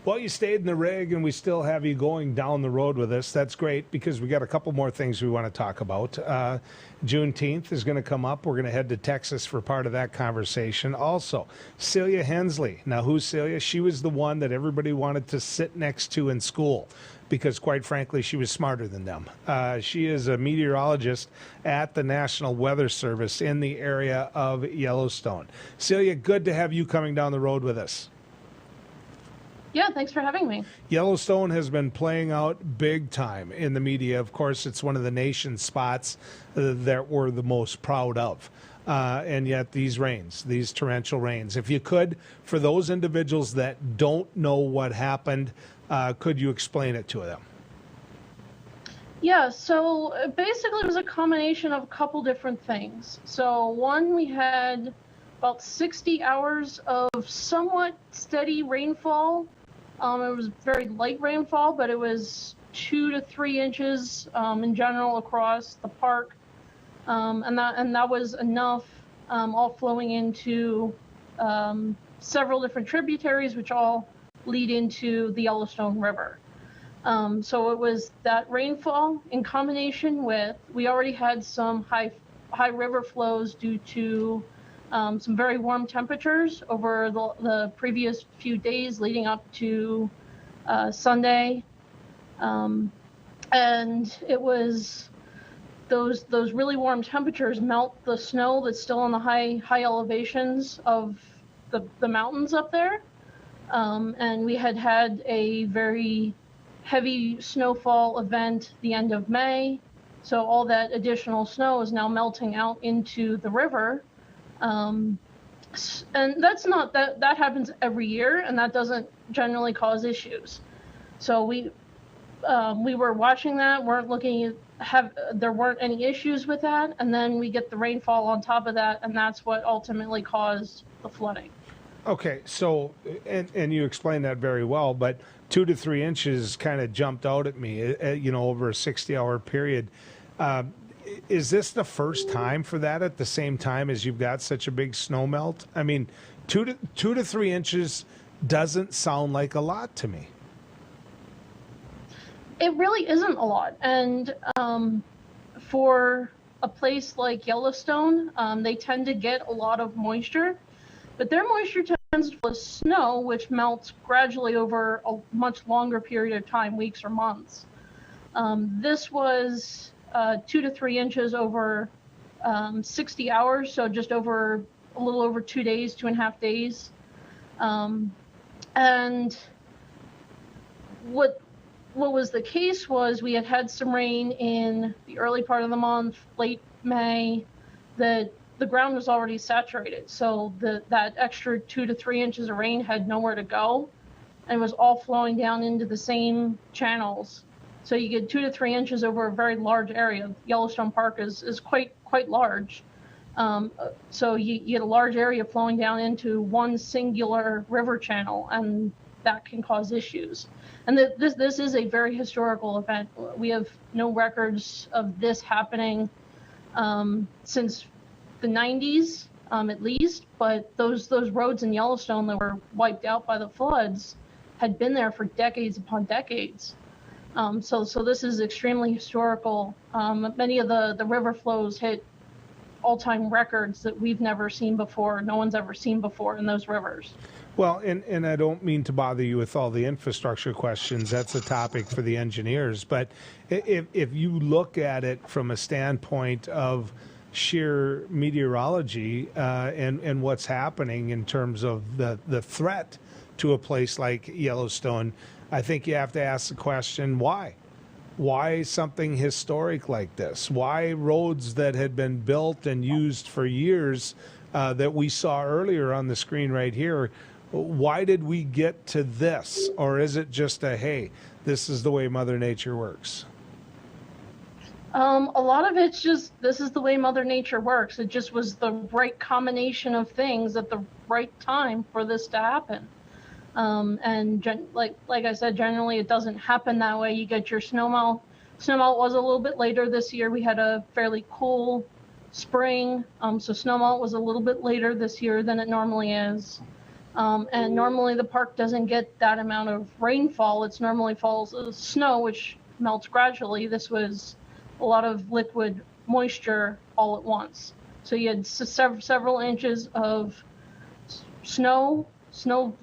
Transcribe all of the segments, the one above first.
Well, you stayed in the rig, and we still have you going down the road with us. That's great because we got a couple more things we want to talk about. Juneteenth is going to come up. We're going to head to Texas for part of that conversation. Also, Celia Hensely. Now, who's Celia? She was the one that everybody wanted to sit next to in school because, quite frankly, she was smarter than them. She is a meteorologist at the National Weather Service in the area of Yellowstone. Celia, good to have you coming down the road with us. Yeah, thanks for having me. Yellowstone has been playing out big time in the media. Of course, it's one of the nation's spots that we're the most proud of. And yet these rains, these torrential rains, if you could, for those individuals that don't know what happened, could you explain it to them? Yeah, so basically it was a combination of a couple different things. So one, we had about 60 hours of somewhat steady rainfall. It was very light rainfall, but it was 2 to 3 inches in general across the park, and that was enough, all flowing into several different tributaries, which all lead into the Yellowstone River. So it was that rainfall in combination with, we already had some high river flows due to some very warm temperatures over the previous few days leading up to Sunday. And it was those really warm temperatures melt the snow that's still on the high elevations of the mountains up there. And we had a very heavy snowfall event the end of May. So all that additional snow is now melting out into the river. And that's not that happens every year, and that doesn't generally cause issues. So we were watching that, there weren't any issues with that, and then we get the rainfall on top of that, and that's what ultimately caused the flooding. Okay, so and you explained that very well, but 2 to 3 inches kind of jumped out at me, over a 60-hour period. Is this the first time for that at the same time as you've got such a big snow melt? I mean, 2 to 3 inches doesn't sound like a lot to me. It really isn't a lot. And for a place like Yellowstone, they tend to get a lot of moisture, but their moisture tends to be snow, which melts gradually over a much longer period of time, weeks or months. This was 2 to 3 inches over 60 hours, so just over a little over 2 days, 2.5 days. And what was the case was we had some rain in the early part of the month, late May, that the ground was already saturated. So that extra 2 to 3 inches of rain had nowhere to go, and it was all flowing down into the same channels. So you get 2 to 3 inches over a very large area. Yellowstone Park is quite large. So you get a large area flowing down into one singular river channel, and that can cause issues. And this is a very historical event. We have no records of this happening since the 90s, at least. But those roads in Yellowstone that were wiped out by the floods had been there for decades upon decades. So this is extremely historical. Many of the river flows hit all-time records that we've never seen before. No one's ever seen before in those rivers. Well, and I don't mean to bother you with all the infrastructure questions. That's a topic for the engineers. But if you look at it from a standpoint of sheer meteorology and what's happening in terms of the threat to a place like Yellowstone, I think you have to ask the question, why? Why something historic like this? Why roads that had been built and used for years that we saw earlier on the screen right here? Why did we get to this? Or is it just hey, this is the way Mother Nature works? A lot of it's just, this is the way Mother Nature works. It just was the right combination of things at the right time for this to happen. Like I said, generally it doesn't happen that way. You get your snowmelt. Snowmelt was a little bit later this year. We had a fairly cool spring, so snowmelt was a little bit later this year than it normally is. And normally the park doesn't get that amount of rainfall. It's normally falls snow, which melts gradually. This was a lot of liquid moisture all at once. So you had several inches of snow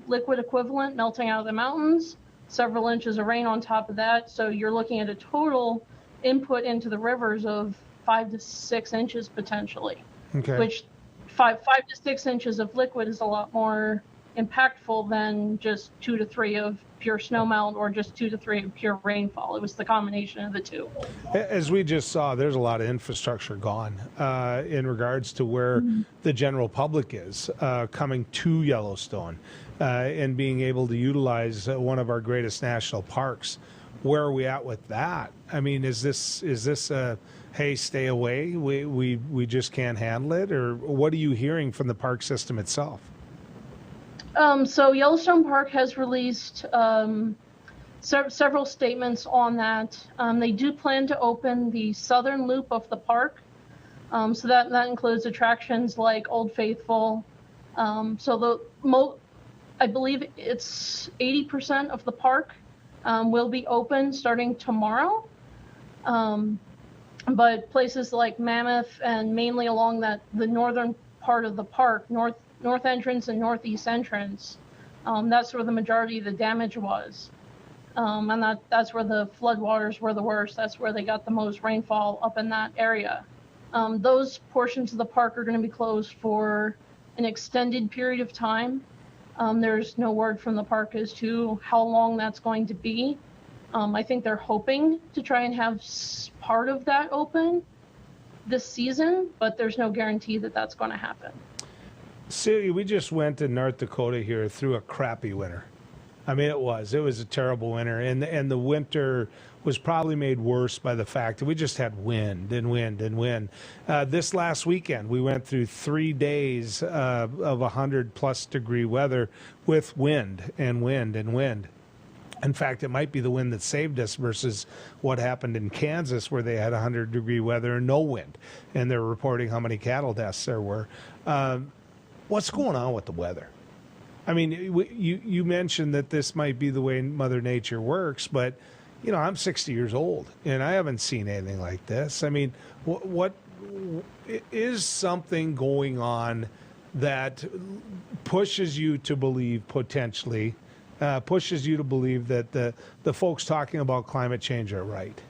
liquid equivalent melting out of the mountains, several inches of rain on top of that. So you're looking at a total input into the rivers of 5 to 6 inches potentially, which 5 to 6 inches of liquid is a lot more impactful than just 2 to 3 of pure snowmelt or just 2 to 3 of pure rainfall. It was the combination of the two. As we just saw, there's a lot of infrastructure gone in regards to where the general public is coming to Yellowstone and being able to utilize one of our greatest national parks. Where are we at with that? I mean, is this a hey, stay away, we just can't handle it, or what are you hearing from the park system itself? So Yellowstone Park has released several statements on that. They do plan to open the southern loop of the park. So that includes attractions like Old Faithful. I believe it's 80% of the park will be open starting tomorrow. But places like Mammoth and mainly along the northern part of the park, north entrance and northeast entrance, that's where the majority of the damage was. And that's where the floodwaters were the worst. That's where they got the most rainfall up in that area. Those portions of the park are going to be closed for an extended period of time. There's no word from the park as to how long that's going to be. I think they're hoping to try and have part of that open this season, but there's no guarantee that that's going to happen. Celia, we just went to North Dakota here through a crappy winter. I mean, it was a terrible winter, and the winter was probably made worse by the fact that we just had wind and wind and wind. This last weekend, we went through 3 days of 100+ degree weather with wind and wind and wind. In fact, it might be the wind that saved us versus what happened in Kansas, where they had 100-degree weather and no wind, and they're reporting how many cattle deaths there were. What's going on with the weather? I mean, you mentioned that this might be the way Mother Nature works, but, you know, I'm 60 years old, and I haven't seen anything like this. I mean, what is something going on that pushes you to believe potentially, pushes you to believe that the folks talking about climate change are right?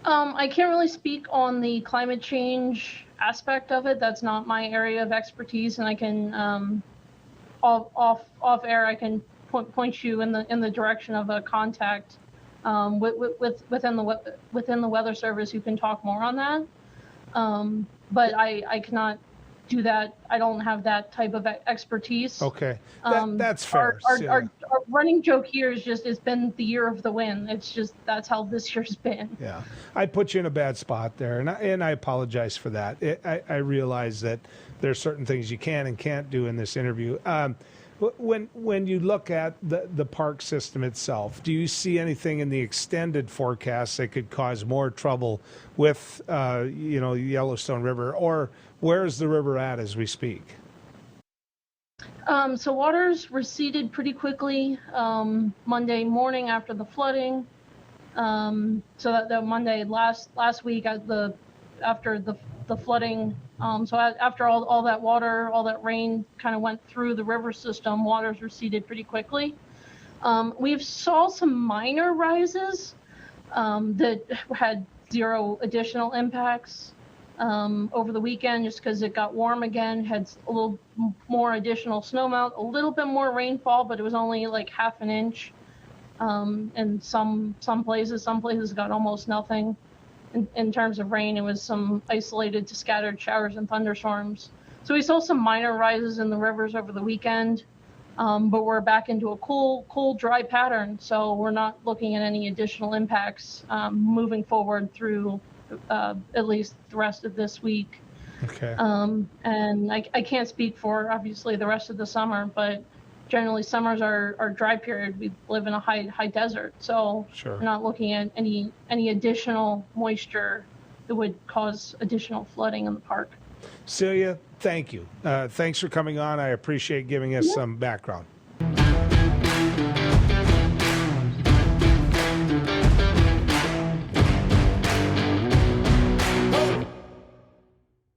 I can't really speak on the climate change aspect of it. That's not my area of expertise, and I can off air I can point you in the direction of a contact within the Weather Service who can talk more on that. But I cannot do that. I don't have that type of expertise. Okay, that's fair. Our running joke here is just, it's been the year of the wind. It's just, that's how this year's been. Yeah, I put you in a bad spot there, and I apologize for that. I realize that there's certain things you can and can't do in this interview. When you look at the park system itself, do you see anything in the extended forecast that could cause more trouble with Yellowstone River, or where's the river at as we speak? So waters receded pretty quickly Monday morning after the flooding. So that Monday last week after the flooding. So after all that water, all that rain kind of went through the river system, waters receded pretty quickly. We've saw some minor rises that had zero additional impacts over the weekend, just because it got warm again, had a little more additional snowmelt, a little bit more rainfall, but it was only like half an inch. And some places got almost nothing. In terms of rain, it was some isolated to scattered showers and thunderstorms. So we saw some minor rises in the rivers over the weekend, but we're back into a cool, dry pattern. So we're not looking at any additional impacts moving forward through at least the rest of this week. Okay. And I can't speak for obviously the rest of the summer, but generally summers are dry period. We live in a high desert, so Sure. We're not looking at any additional moisture that would cause additional flooding in the park. Celia, thank you. Thanks for coming on. I appreciate giving us some background.